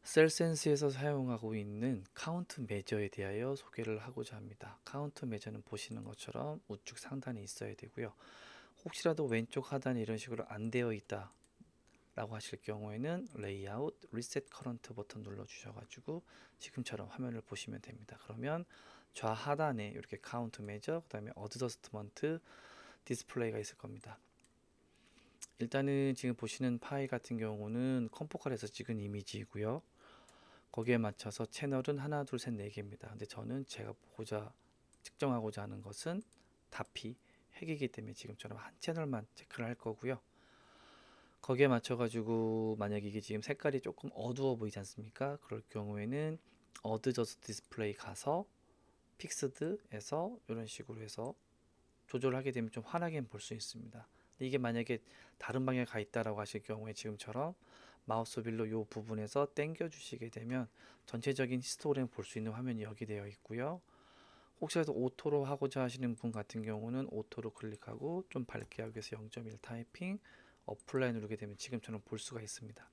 셀센스에서 사용하고 있는 카운트 매저에 대하여 소개를 하고자 합니다. 카운트 매저는 보시는 것처럼 우측 상단에 있어야 되고요. 혹시라도 왼쪽 하단에 이런 식으로 안 되어 있다 라고 하실 경우에는 레이아웃, 리셋 커런트 버튼 눌러 주셔가지고 지금처럼 화면을 보시면 됩니다. 그러면 좌하단에 이렇게 카운트 매저, 그 다음에 어드저스트먼트 디스플레이가 있을 겁니다. 일단은 지금 보시는 파일 같은 경우는 컴포컬에서 찍은 이미지이고요. 거기에 맞춰서 채널은 하나, 둘, 셋, 네 개입니다. 근데 저는 제가 측정하고자 하는 것은 다피 핵이기 때문에 지금처럼 한 채널만 체크를 할 거고요. 거기에 맞춰가지고 만약에 이게 지금 색깔이 조금 어두워 보이지 않습니까? 그럴 경우에는 어드저스트 디스플레이 가서 픽스드에서 이런 식으로 해서 조절을 하게 되면 좀 환하게 볼 수 있습니다. 이게 만약에 다른 방향에 가 있다라고 하실 경우에 지금처럼 마우스 휠로 이 부분에서 당겨 주시게 되면 전체적인 히스토그램 볼 수 있는 화면이 여기 되어 있고요. 혹시라도 오토로 하고자 하시는 분 같은 경우는 오토로 클릭하고 좀 밝게 하기 위해서 0.1 타이핑 어플라이 누르게 되면 지금처럼 볼 수가 있습니다.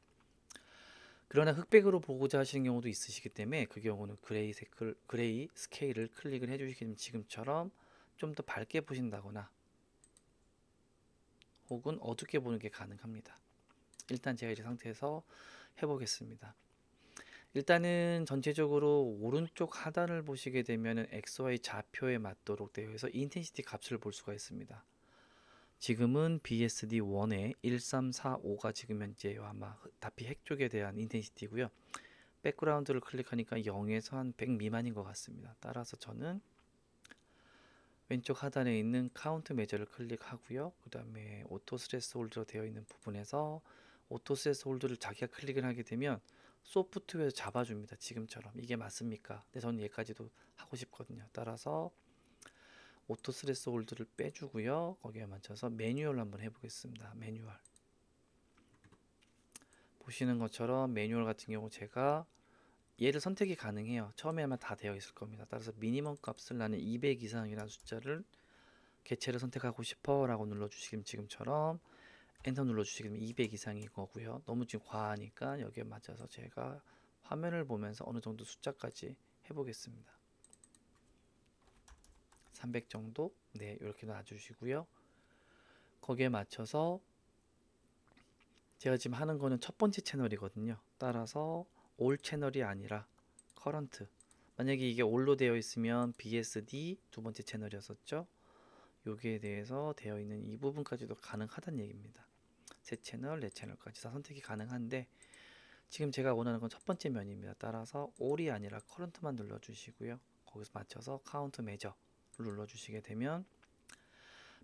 그러나 흑백으로 보고자 하시는 경우도 있으시기 때문에 그 경우는 그레이 스케일을 클릭을 해주시게 되면 지금처럼 좀 더 밝게 보신다거나 혹은 어둡게 보는 게 가능합니다. 일단 제가 이 상태에서 해보겠습니다. 일단은 전체적으로 오른쪽 하단을 보시게 되면 XY 좌표에 맞도록 되어 있어 인텐시티 값을 볼 수가 있습니다. 지금은 BSD1에 1345가 지금 현재 아마 다피 핵 쪽에 대한 인텐시티고요. 백그라운드를 클릭하니까 0에서 한 100 미만인 것 같습니다. 따라서 저는 왼쪽 하단에 있는 카운트 매저를 클릭하고요. 그 다음에 오토 스트레스 홀드로 되어 있는 부분에서 오토 스트레스 홀드를 자기가 클릭을 하게 되면 소프트웨어에서 잡아줍니다. 지금처럼 이게 맞습니까? 근데 저는 얘까지도 하고 싶거든요. 따라서 오토 스트레스 홀드를 빼주고요. 거기에 맞춰서 매뉴얼 한번 해보겠습니다. 매뉴얼 보시는 것처럼 매뉴얼 같은 경우 제가 얘를 선택이 가능해요. 처음에 아마 다 되어 있을 겁니다. 따라서 미니멈 값을 나는 200 이상이라는 숫자를 개체를 선택하고 싶어 라고 눌러주시면 지금처럼 엔터 눌러주시면 200 이상인 거고요. 너무 지금 과하니까 여기에 맞춰서 제가 화면을 보면서 어느 정도 숫자까지 해보겠습니다. 300 정도? 네, 이렇게 놔주시고요. 거기에 맞춰서 제가 지금 하는 거는 첫 번째 채널이거든요. 따라서 올 채널이 아니라 커런트. 만약에 이게 올로 되어 있으면 BSD 두 번째 채널이었었죠. 여기에 대해서 되어 있는 이 부분까지도 가능하다는 얘기입니다. 세 채널, 네 채널까지 다 선택이 가능한데 지금 제가 원하는 건 첫 번째 면입니다. 따라서 올이 아니라 커런트만 눌러주시고요. 거기서 맞춰서 카운트 매저를 눌러주시게 되면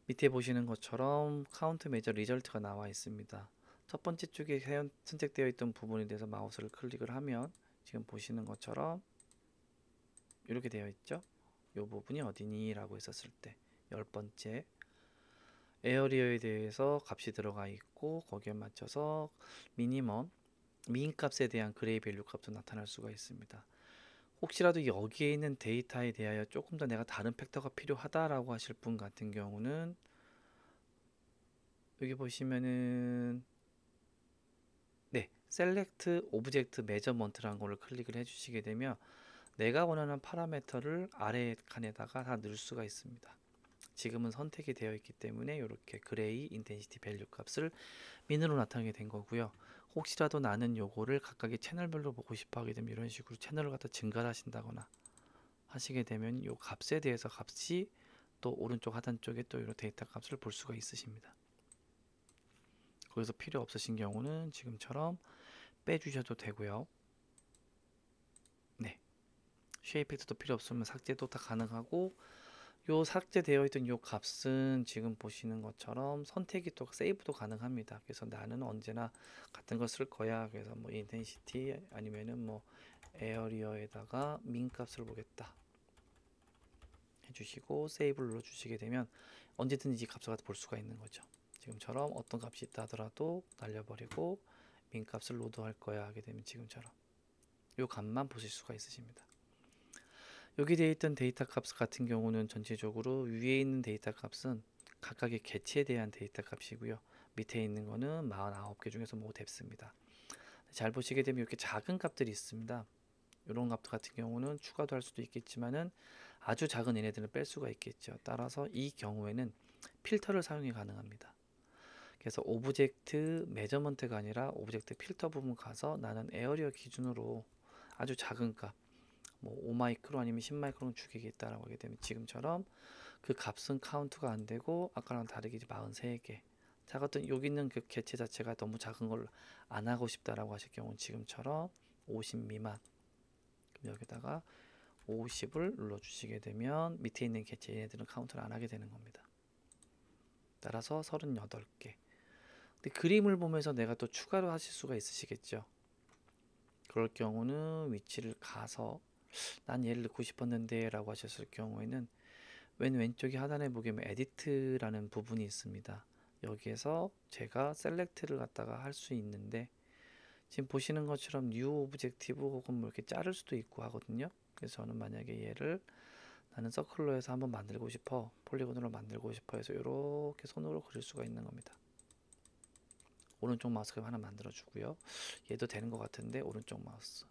밑에 보시는 것처럼 카운트 매저 리절트가 나와 있습니다. 첫 번째 쪽에 선택되어 있던 부분에 대해서 마우스를 클릭을 하면 지금 보시는 것처럼 이렇게 되어 있죠. 이 부분이 어디니? 라고 했었을 때 10번째 에어리어에 대해서 값이 들어가 있고 거기에 맞춰서 미니멈 민 값에 대한 그레이 밸류 값도 나타날 수가 있습니다. 혹시라도 여기에 있는 데이터에 대하여 조금 더 내가 다른 팩터가 필요하다라고 하실 분 같은 경우는 여기 보시면은 네, 셀렉트 오브젝트 메저먼트라는 거를 클릭을 해주시게 되면 내가 원하는 파라미터를 아래 칸에다가 다 넣을 수가 있습니다. 지금은 선택이 되어 있기 때문에 이렇게 그레이 인텐시티 밸류 값을 민으로 나타나게 된 거고요. 혹시라도 나는 요거를 각각의 채널별로 보고 싶어 하게 되면 이런 식으로 채널을 갖다 증가를 하신다거나 하시게 되면 요 값에 대해서 값이 또 오른쪽 하단 쪽에 또 이런 데이터 값을 볼 수가 있으십니다. 거기서 필요 없으신 경우는 지금처럼 빼주셔도 되고요. 네, 쉐이프 팩트도 필요 없으면 삭제도 다 가능하고 요 삭제되어 있던 요 값은 지금 보시는 것처럼 선택이 또 세이브도 가능합니다. 그래서 나는 언제나 같은 거 쓸 거야. 그래서 뭐 인텐시티 아니면은 뭐 에어리어에다가 민 값을 보겠다 해주시고 세이브를 눌러주시게 되면 언제든지 값을 볼 수가 있는 거죠. 지금처럼 어떤 값이 있다 하더라도 날려버리고 민 값을 로드할 거야 하게 되면 지금처럼 요 값만 보실 수가 있으십니다. 여기 되어 있던 데이터 값 같은 경우는 전체적으로 위에 있는 데이터 값은 각각의 개체에 대한 데이터 값이고요. 밑에 있는 거는 49개 중에서 뭐 뎁스입니다. 잘 보시게 되면 이렇게 작은 값들이 있습니다. 이런 값 같은 경우는 추가도 할 수도 있겠지만은 아주 작은 얘네들은 뺄 수가 있겠죠. 따라서 이 경우에는 필터를 사용이 가능합니다. 그래서 오브젝트 메저먼트가 아니라 오브젝트 필터 부분 가서 나는 에어리어 기준으로 아주 작은 값, 뭐 5마이크로 아니면 10마이크로 주겠다라고 하게 되면 지금처럼 그 값은 카운트가 안 되고 아까랑 다르게 이제 43개. 작았던 여기 있는 그 개체 자체가 너무 작은 걸 안 하고 싶다라고 하실 경우는 지금처럼 50 미만. 그럼 여기다가 50을 눌러주시게 되면 밑에 있는 개체 얘네들은 카운트를 안 하게 되는 겁니다. 따라서 38개. 근데 그림을 보면서 내가 또 추가로 하실 수가 있으시겠죠. 그럴 경우는 위치를 가서 난 얘를 넣고 싶었는데 라고 하셨을 경우에는 왼쪽에 하단에 보시면 에디트라는 부분이 있습니다. 여기에서 제가 셀렉트를 갖다가 할 수 있는데 지금 보시는 것처럼 뉴 오브젝티브 혹은 뭐 이렇게 자를 수도 있고 하거든요. 그래서 저는 만약에 얘를 나는 서클로 해서 한번 만들고 싶어, 폴리곤으로 만들고 싶어 해서 이렇게 손으로 그릴 수가 있는 겁니다. 오른쪽 마우스 하나 만들어 주고요. 얘도 되는 것 같은데 오른쪽 마우스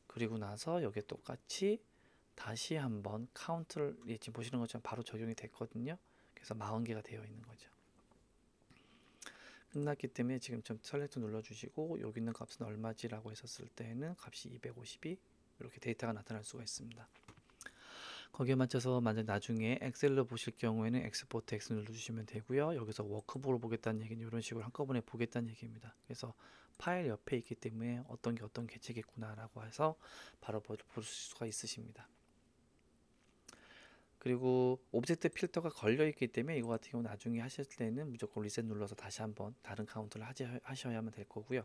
그리고 나서 여기에 똑같이 다시 한번 카운트를 지금 보시는 것처럼 바로 적용이 됐거든요. 그래서 40개가 되어 있는 거죠. 끝났기 때문에 지금 좀 셀렉트 눌러주시고 여기 있는 값은 얼마지 라고 했었을 때는 값이 250이 이렇게 데이터가 나타날 수가 있습니다. 거기에 맞춰서 만약 나중에 엑셀로 보실 경우에는 엑스포트 X 눌러주시면 되고요. 여기서 워크북을 보겠다는 얘기는 이런 식으로 한꺼번에 보겠다는 얘기입니다. 그래서 파일 옆에 있기 때문에 어떤 게 어떤 개체겠구나 라고 해서 바로 볼 수가 있으십니다. 그리고 오브젝트 필터가 걸려 있기 때문에 이거 같은 경우 나중에 하실 때는 무조건 리셋 눌러서 다시 한번 다른 카운트를 하셔야만 될 거고요.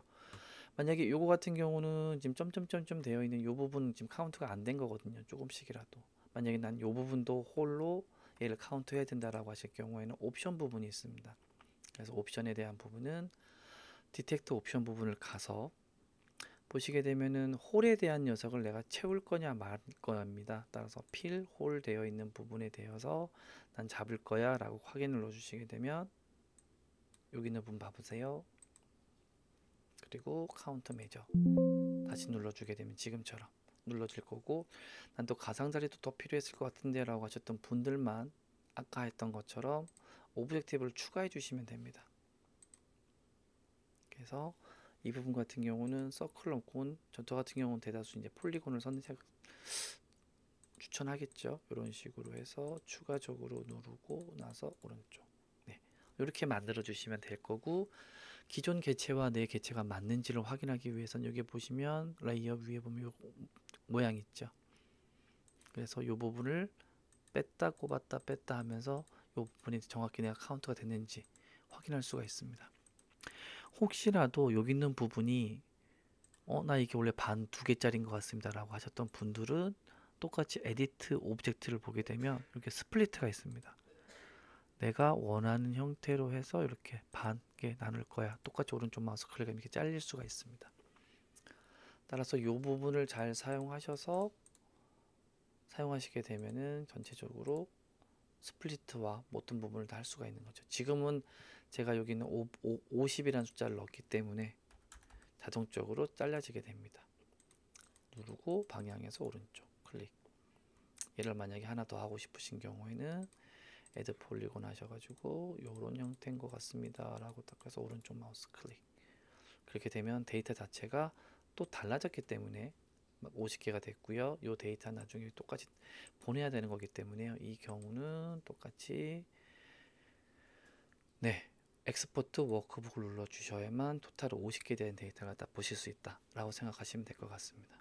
만약에 이거 같은 경우는 지금 점점점점 되어 있는 이 부분 지금 카운트가 안 된 거거든요. 조금씩이라도. 만약에 난 이 부분도 홀로 얘를 카운트 해야 된다라고 하실 경우에는 옵션 부분이 있습니다. 그래서 옵션에 대한 부분은 디텍트 옵션 부분을 가서 보시게 되면은 홀에 대한 녀석을 내가 채울 거냐 말 거냐입니다. 따라서 필, 홀 되어 있는 부분에 대해서 난 잡을 거야 라고 확인을 넣어주시게 되면 여기 있는 부분 봐보세요. 그리고 카운트 메저 다시 눌러주게 되면 지금처럼 눌러질 거고 난 또 가상자리도 더 필요했을 것 같은데 라고 하셨던 분들만 아까 했던 것처럼 오브젝티브를 추가해 주시면 됩니다. 그래서 이 부분 같은 경우는 서클론콘 저 같은 경우는 대다수 이제 폴리곤을 선택 추천하겠죠. 이런 식으로 해서 추가적으로 누르고 나서 오른쪽 네 이렇게 만들어 주시면 될 거고 기존 개체와 내 개체가 맞는지를 확인하기 위해서는 여기 보시면 레이어 위에 보면 요 모양 있죠. 그래서 이 부분을 뺐다 꼽았다 뺐다 하면서 이 부분이 정확히 내가 카운트가 됐는지 확인할 수가 있습니다. 혹시라도 여기 있는 부분이 나 이게 원래 반 2개짜리인 것 같습니다 라고 하셨던 분들은 똑같이 에디트 오브젝트를 보게 되면 이렇게 스플리트가 있습니다. 내가 원하는 형태로 해서 이렇게 반개 나눌 거야. 똑같이 오른쪽 마우스 클릭하면 이렇게 잘릴 수가 있습니다. 따라서 이 부분을 잘 사용하셔서 사용하시게 되면은 전체적으로 스플리트와 모든 부분을 다 할 수가 있는 거죠. 지금은 제가 여기 있는 50이라는 숫자를 넣었기 때문에 자동적으로 잘라지게 됩니다. 누르고 방향에서 오른쪽 클릭. 얘를 만약에 하나 더 하고 싶으신 경우에는 애드 폴리곤 하셔가지고 요런 형태인 것 같습니다 라고 딱 해서 오른쪽 마우스 클릭. 그렇게 되면 데이터 자체가 또 달라졌기 때문에 50개가 됐고요. 이 데이터 나중에 똑같이 보내야 되는 거기 때문에요. 이 경우는 똑같이 네 엑스포트 워크북을 눌러 주셔야만 토탈 50개 된 데이터가 딱 보실 수 있다 라고 생각하시면 될 것 같습니다.